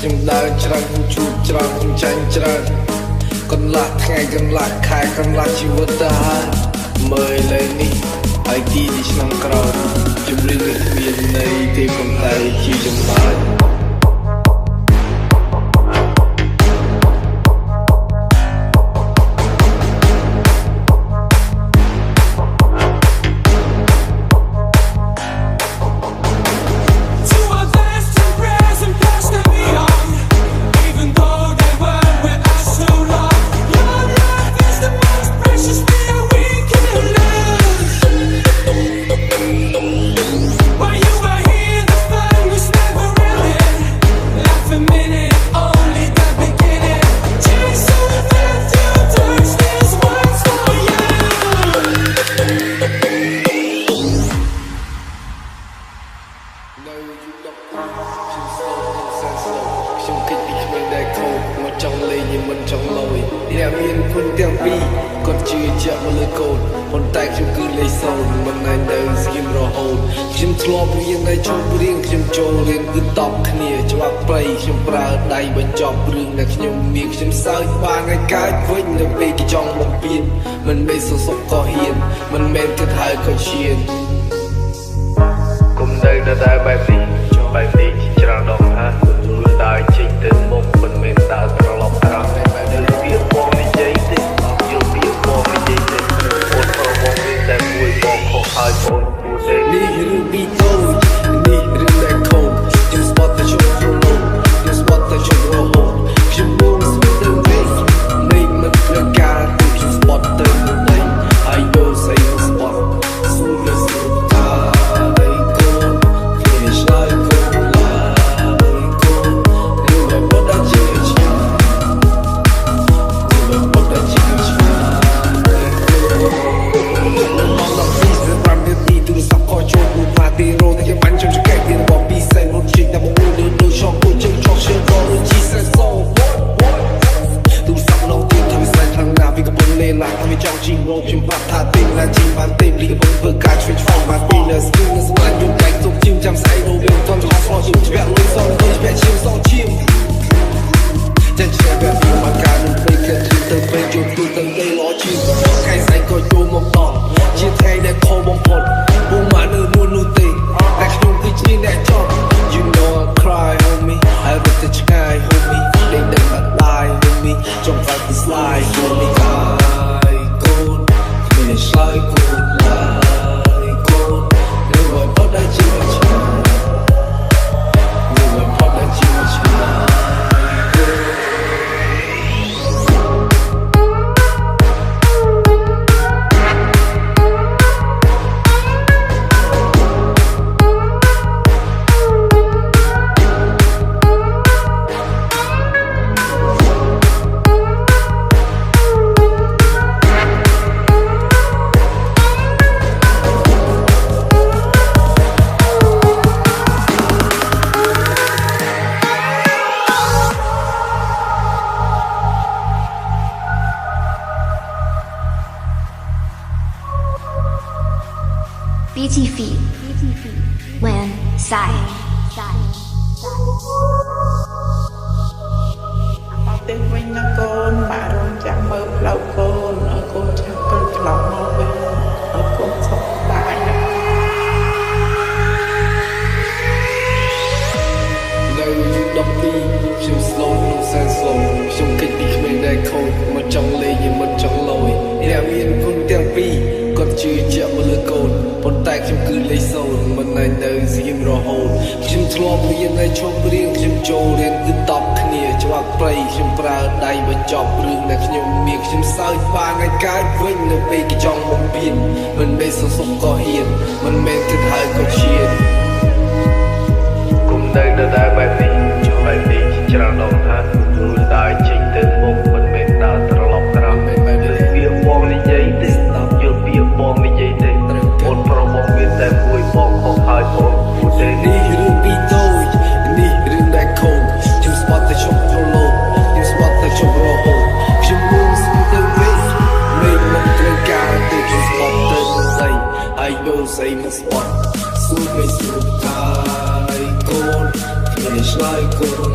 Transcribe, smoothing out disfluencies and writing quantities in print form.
ខ្ញុំដើរច្រើនខ្ញុំជួបច្រើនខ្ញុំចាញ់ច្រើនកន្លះថ្ងៃកន្លះខែកន្លះជីវិតទៅហើយមើលលើនេះហើយទីឆ្នាំក្រោយជំរឿននេះគ្មានន័យទេប៉ុន្តែជាចំណាយខ្ញុំគិតពីគ្មានដែលខូចមកចង់លេងnhưngមិនចង់លយអ្នកមានគុណទាំងពីរគាត់ជឿជាក់មកលើកូនប៉ុន្តែខ្ញុំគឺលេខ0មិនអាចនៅស្ងៀមរហូតខ្ញុំធ្លាប់រៀនតែជប់រៀនខ្ញុំចូលរៀនគឺតបគ្នាច្បាប់ព្រៃខ្ញុំប្រើដៃបញ្ចប់រឿងដែលខ្ញុំមានខ្ញុំសើចបានឲ្យកើតវិញនៅពេលគេចង់បំពេញមិនមែនសសុខក៏ហ៊ានមិនមែនគិតហើយក៏ឈានគុំនៅតែបែបនេះជាច្រើនដងហើយគឺដើរចេញទៅមុខមិនមែនដើរត្រឡប់ក្រោយបែបនេះវាបងនិយាយទេយល់ពីបងនិយាយទេអូនប្រវងមានតែមួយបងខុសហើយបងគួរទេនេះរឿងពីតូចនេះរឿងដែលខូចខ្ញុំស្បត់តែជុំរលត់ខ្ញុំស្បត់តែជុំរហូតខ្ញុំមកស្មីទៅវិញនេះមិនព្រមការទៅខ្ញុំស្បត់ទៅវិញហើយយកស្អីស្បត់សួរលើស្រួលតាហើយកូនគេឆ្លើយកូនខ្ញុំបាត់ថាទីមឡាជីបានទីមលីកំពុងធ្វើការឆ្វេងឆ្វងបានពីលើស្គីនស្មានយំតែទុកជិមចាំស្អីរវាងតន់ឆ្លងឆ្លងជិមជ្រះលុយសងលុយជ្រះឈាមសងឈាមចាជ្រះបែបនេះមកការនឹងពេលគេទៅពេលជួបទូទៅលេលោឈាមថ្ងៃស្អីក៏ចូលមកដល់ជាថ្ងៃដែលខំបំផុតពុំមកនៅមួយនោះទេតែខ្ញុំគឺជាអ្នកចប់ You know I cry homie ហើយរត់ទៅឆ្ងាយ homie លេងដល់បាត់ឡាយ homie ចង់phảiទៅ slide homie it's like good like good you will put that you much you will put that you much Beauty feet when sigh ទៅវិញណាកូនបាទរងចាំមើលផ្លូវកូនឲ្យកូនឆាប់ទៅត្រឡប់មកវិញឲ្យកូនសុខសប្បាយណានៅ12ខ្ញុំ slow ក្នុងសែន slow ខ្ញុំគិតពីគ្មានដែលខូចមកចង់លេងមិនចង់លយអ្នកមានគុណទាំងពីរគាត់ជឿជាក់មកលើកូនប៉ុន្តែខ្ញុំគឺលេខ0មិនអាចនៅស្ងៀមរហូតខ្ញុំធ្លាប់រៀនតែជប់រៀនខ្ញុំចូលរៀនគឺតបគ្នាច្បាប់ព្រៃខ្ញុំប្រើដៃបញ្ចប់រឿងដែលខ្ញុំមានខ្ញុំសើចបានឲ្យកើតវិញនៅពេលគេចង់បំពេញមិនមែនសសុខក៏ហ៊ានមិនមែនគិតហើយក៏ឈានគុំនៅតែបែបនេះជាច្រើនដងហើយគឺដើរចេញទៅមុខមិនមែនដើរត្រឡប់ក្រោយបែបនេះវាបងនិយាយទេយល់ពីបងនិយាយទេអូនប្រមងមានតែមួយបងខុសហើយបងគួរទេនេះរឿងពីតូចនេះរឿងដែលខូចខ្ញុំស្បត់តែជុំរលត់ខ្ញុំស្បត់តែជុំរហូតខ្ញុំមកស្គាល់ទៅវិញមិនត្រូវការទេខ្ញុំស្បត់ទៅស្អីហើយយកស្អីមកស្បត់សួរមិនសួរតាយកូន ឆ្លើយកូន